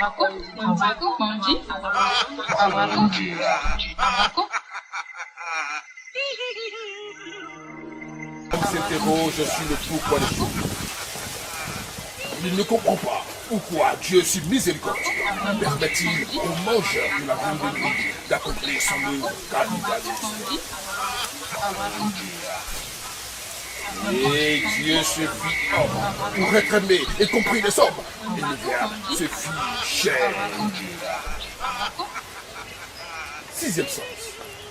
On s'interroge sur le pourquoi des choses. Il ne comprend pas pourquoi Dieu si miséricordieux permet-il aux mangeurs de la viande de nuit d'accomplir son œuvre capitaliste. Et Dieu se fit homme pour être aimé et compris des hommes. Et le Verbe se fit chair. Sixième sens,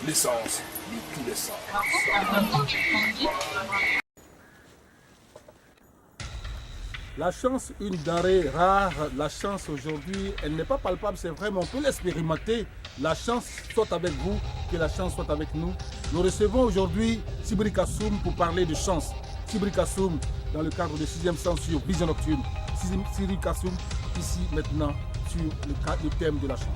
l'essence de tous les sens. La chance, une denrée rare, la chance aujourd'hui, elle n'est pas palpable, c'est vrai, mais on peut l'expérimenter. La chance soit avec vous, que la chance soit avec nous. Nous recevons aujourd'hui Sibri Kassoum pour parler de chance. Sibri Kassoum, dans le cadre du 6e sens sur Vision Nocturne. Sibri Kassoum, ici maintenant, sur le thème de la chance.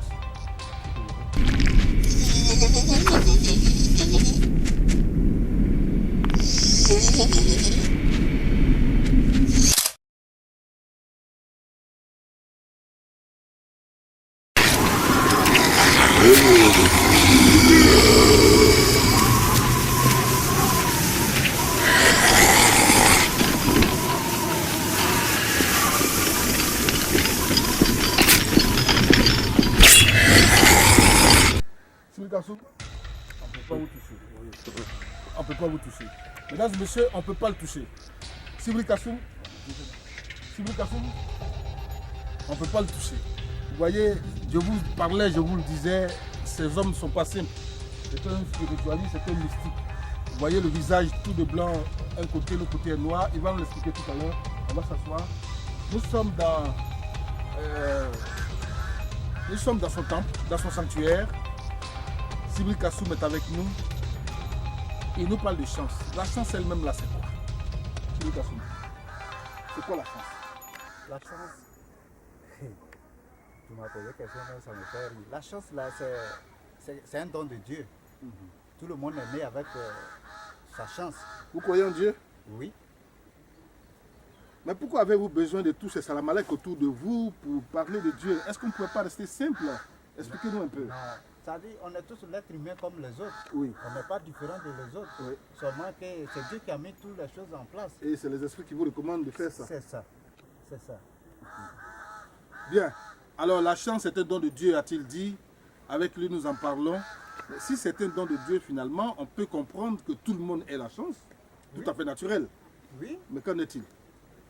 Sibri Kassoum, on ne peut pas vous toucher. On ne peut pas vous toucher. Mesdames et messieurs, on ne peut pas le toucher. Sibri Kassoum, on ne peut pas le toucher. Vous voyez, je vous parlais, je vous le disais, ces hommes ne sont pas simples. C'est un spiritualiste, c'est un mystique. Vous voyez le visage tout de blanc, un côté, l'autre côté est noir. Il va nous l'expliquer tout à l'heure. On va s'asseoir. Nous sommes dans son temple, dans son sanctuaire. Sibri Kassoum est avec nous. Il nous parle de chance. La chance elle-même, là, c'est quoi? Sibri Kassoum, c'est quoi la chance? La chance, tu m'as posé question, mais ça me fait rire. La chance, là, c'est un don de Dieu. Tout le monde est né avec sa chance. Vous croyez en Dieu? Oui. Mais pourquoi avez-vous besoin de tous ces salamalek autour de vous pour parler de Dieu? Est-ce qu'on ne pouvait pas rester simple? Expliquez-nous un peu. Non. C'est-à-dire on est tous l'être humain comme les autres. Oui. On n'est pas différents des autres. Oui. Seulement que c'est Dieu qui a mis toutes les choses en place. Et c'est les esprits qui vous recommandent de faire ça. C'est ça. C'est ça. Bien. Alors la chance est un don de Dieu, a-t-il dit. Avec lui nous en parlons. Mais si c'est un don de Dieu finalement, on peut comprendre que tout le monde ait la chance. Tout Oui. à fait naturel. Oui, Mais qu'en est-il?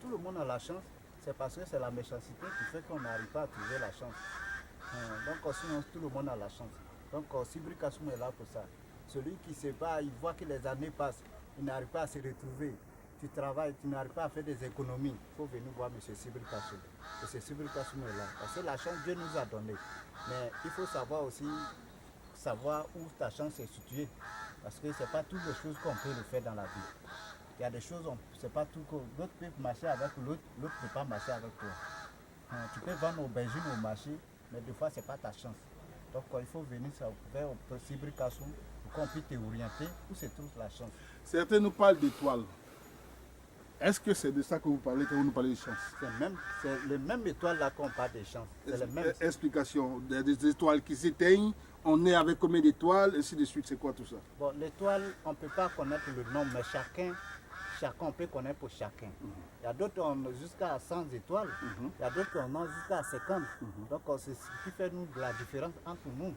tout le monde a la chance. C'est parce que c'est la méchanceté qui fait qu'on n'arrive pas à trouver la chance. Donc sinon tout le monde a la chance. Donc Sibri Kassoum est là pour ça. Celui qui se bat, il voit que les années passent, il n'arrive pas à se retrouver. Tu travailles, tu n'arrives pas à faire des économies. Il faut venir voir M. Sibri Kassoum. M. Sibri Kassoum est là. Parce que la chance, Dieu nous a donné. Mais il faut savoir aussi où ta chance est située. Parce que ce n'est pas toutes les choses qu'on peut le faire dans la vie. Il y a des choses, c'est pas tout que l'autre peut marcher avec l'autre, l'autre ne peut pas marcher avec toi. Tu peux vendre aubergine au marché, mais des fois, ce n'est pas ta chance. Donc, il faut venir vers Sibri Kassoum pour qu'on puisse t'orienter où se trouve la chance. Certains nous parlent d'étoiles. Est-ce que c'est de ça que vous parlez quand vous nous parlez de chance? C'est le même étoile là qu'on parle de chance. C'est le même. Explication. Des étoiles qui s'éteignent, on est avec combien d'étoiles, ainsi de suite, c'est quoi tout ça? Bon, l'étoile, on ne peut pas connaître le nom, mais chacun on peut connaître pour chacun. Il y a d'autres qui ont jusqu'à 100 étoiles, il y a d'autres qui en ont jusqu'à 50. Donc c'est ce qui fait nous de la différence entre nous.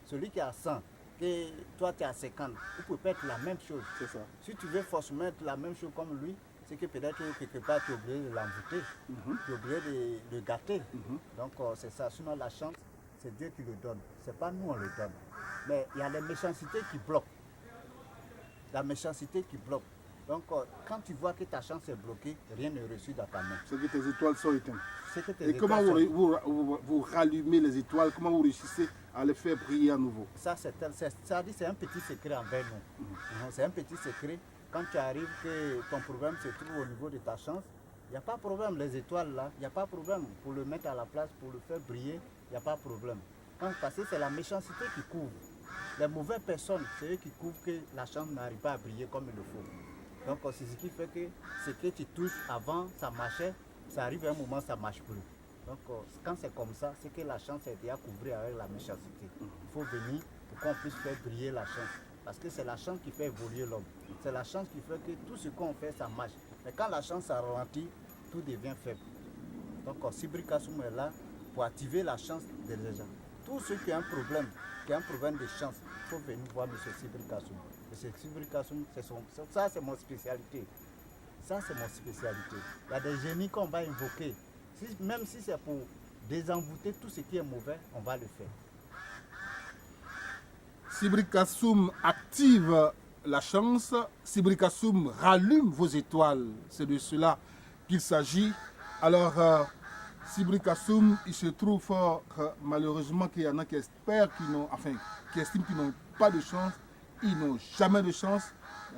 Celui qui a 100, que toi tu as 50, vous pouvez pas être la même chose. C'est ça. Si tu veux forcément être la même chose comme lui, c'est que peut-être quelque part tu es obligé de l'envoûter, tu es obligé de le gâter. Donc c'est ça. Sinon la chance, c'est Dieu qui le donne. C'est pas nous on le donne. Mais il y a les méchancetés qui bloquent. La méchanceté qui bloque. Donc quand tu vois que ta chance est bloquée, rien n'est reçu dans ta main. C'est que tes étoiles sont éteintes. Et Et comment vous rallumez les étoiles? Comment vous réussissez à les faire briller à nouveau? Ça, c'est un petit secret envers nous. C'est un petit secret. Quand tu arrives que ton problème se trouve au niveau de ta chance, il n'y a pas de problème. Les étoiles là, il n'y a pas de problème. Pour le mettre à la place, pour le faire briller, il n'y a pas de problème. Parce que c'est la méchanceté qui couvre. Les mauvaises personnes, c'est eux qui couvrent que la chance n'arrive pas à briller comme il le faut. Donc c'est ce qui fait que ce que tu touches avant, ça marchait, ça arrive à un moment, ça ne marche plus. Donc quand c'est comme ça, c'est que la chance est déjà couverte avec la méchanceté. Il faut venir pour qu'on puisse faire briller la chance. Parce que c'est la chance qui fait évoluer l'homme. C'est la chance qui fait que tout ce qu'on fait, ça marche. Mais quand la chance a ralenti, tout devient faible. Donc Sibri Kassoum est là pour activer la chance des gens. Tous ceux qui ont un problème de chance, il faut venir voir M. Sibri Kassoum. M. Sibri Kassoum, ça c'est mon spécialité. Ça c'est mon spécialité. Il y a des génies qu'on va invoquer. Même si c'est pour désenvoûter tout ce qui est mauvais, on va le faire. Sibri Kassoum active la chance, Sibri Kassoum rallume vos étoiles. C'est de cela qu'il s'agit. Alors, Sibri Kassoum, il se trouve malheureusement qu'il y en a qui espèrent, qui estiment qu'ils n'ont pas de chance. Ils n'ont jamais de chance.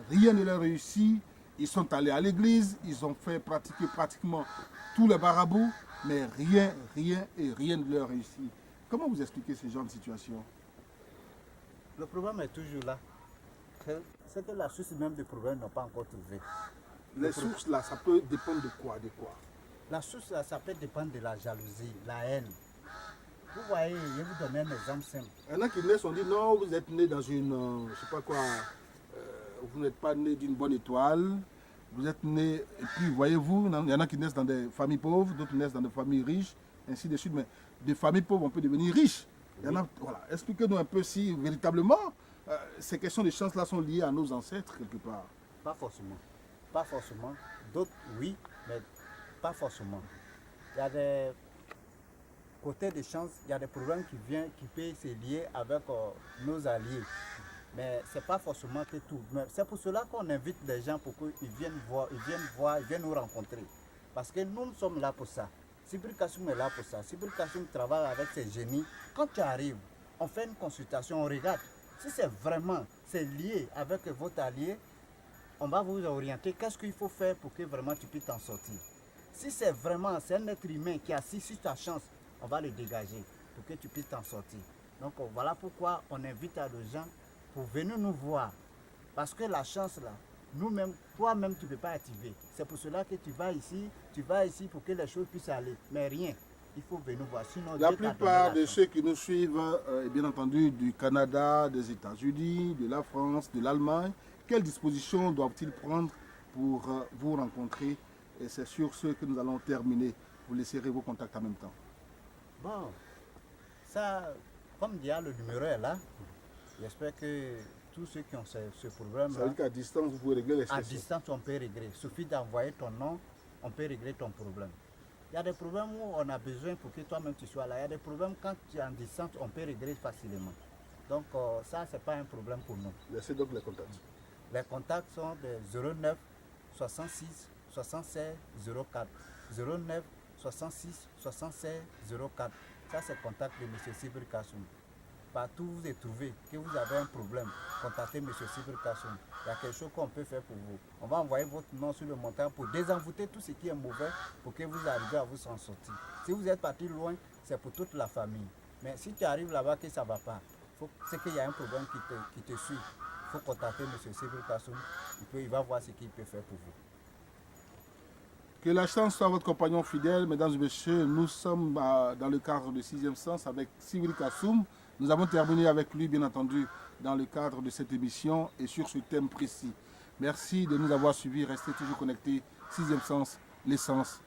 Rien ne leur réussit. Ils sont allés à l'église, ils ont fait pratiquer pratiquement tous les marabouts, mais rien ne leur réussit. Comment vous expliquez ce genre de situation? Le problème est toujours là. C'est que la source même du problème n'a pas encore trouvé. Les sources là, ça peut dépendre de quoi, La source là, ça peut dépendre de la jalousie, la haine. Vous voyez, je vais vous donner un exemple simple. Il y en a qui naissent, on dit non, vous êtes né dans une, je sais pas quoi, vous n'êtes pas né d'une bonne étoile, vous êtes né, et puis voyez-vous, il y en a qui naissent dans des familles pauvres, d'autres naissent dans des familles riches, ainsi de suite, mais de familles pauvres, on peut devenir riche. Il y en a, voilà. Expliquez-nous un peu si véritablement ces questions de chance-là sont liées à nos ancêtres quelque part. Pas forcément. Pas forcément. D'autres, oui, mais pas forcément. Il y a des côtés de chance, il y a des problèmes qui peuvent se lier avec nos alliés. Mais ce n'est pas forcément que tout. C'est pour cela qu'on invite les gens pour qu'ils viennent voir, ils viennent nous rencontrer. Parce que nous sommes là pour ça. Sibri Kassoum est là pour ça. Sibri Kassoum travaille avec ses génies. Quand tu arrives, on fait une consultation, on regarde. Si c'est lié avec votre allié, on va vous orienter. Qu'est-ce qu'il faut faire pour que vraiment tu puisses t'en sortir? Si c'est un être humain qui est assis sur ta chance, on va le dégager pour que tu puisses t'en sortir. Donc voilà pourquoi on invite les gens pour venir nous voir. Parce que la chance là, nous-mêmes, toi-même tu ne peux pas activer. C'est pour cela que tu vas ici pour que les choses puissent aller. Mais rien, il faut venir voir. Sinon, la plupart de ceux qui nous suivent, bien entendu, du Canada, des États-Unis, de la France, de l'Allemagne, quelles dispositions doivent-ils prendre pour vous rencontrer? Et c'est sur ce que nous allons terminer. Vous laisserez vos contacts en même temps. Bon, ça, comme déjà le numéro est là, j'espère que tous ceux qui ont ce problème-là... Ça veut dire qu'à distance, vous pouvez régler les situations. À distance, on peut régler. Il suffit d'envoyer ton nom, on peut régler ton problème. Il y a des problèmes où on a besoin pour que toi-même tu sois là. Il y a des problèmes quand tu es en distance, on peut régler facilement. Donc ça, ce n'est pas un problème pour nous. Laissez donc les contacts. Les contacts sont de 09 66 76 04. 09 66 76 04. Ça, c'est le contact de M. Sibri Kassoum. Partout où vous êtes trouvé, que vous avez un problème, contactez M. Sibri Kassoum. Il y a quelque chose qu'on peut faire pour vous. On va envoyer votre nom sur le montant pour désenvoûter tout ce qui est mauvais pour que vous arriviez à vous en sortir. Si vous êtes parti loin, c'est pour toute la famille. Mais si tu arrives là-bas que ça ne va pas, c'est qu'il y a un problème qui te suit. Il faut contacter M. Sibri Kassoum. Il va voir ce qu'il peut faire pour vous. Que la chance soit votre compagnon fidèle, mesdames et messieurs. Nous sommes dans le cadre de 6e sens avec Sibri Kassoum. Nous avons terminé avec lui, bien entendu, dans le cadre de cette émission et sur ce thème précis. Merci de nous avoir suivis. Restez toujours connectés. 6e sens, l'essence.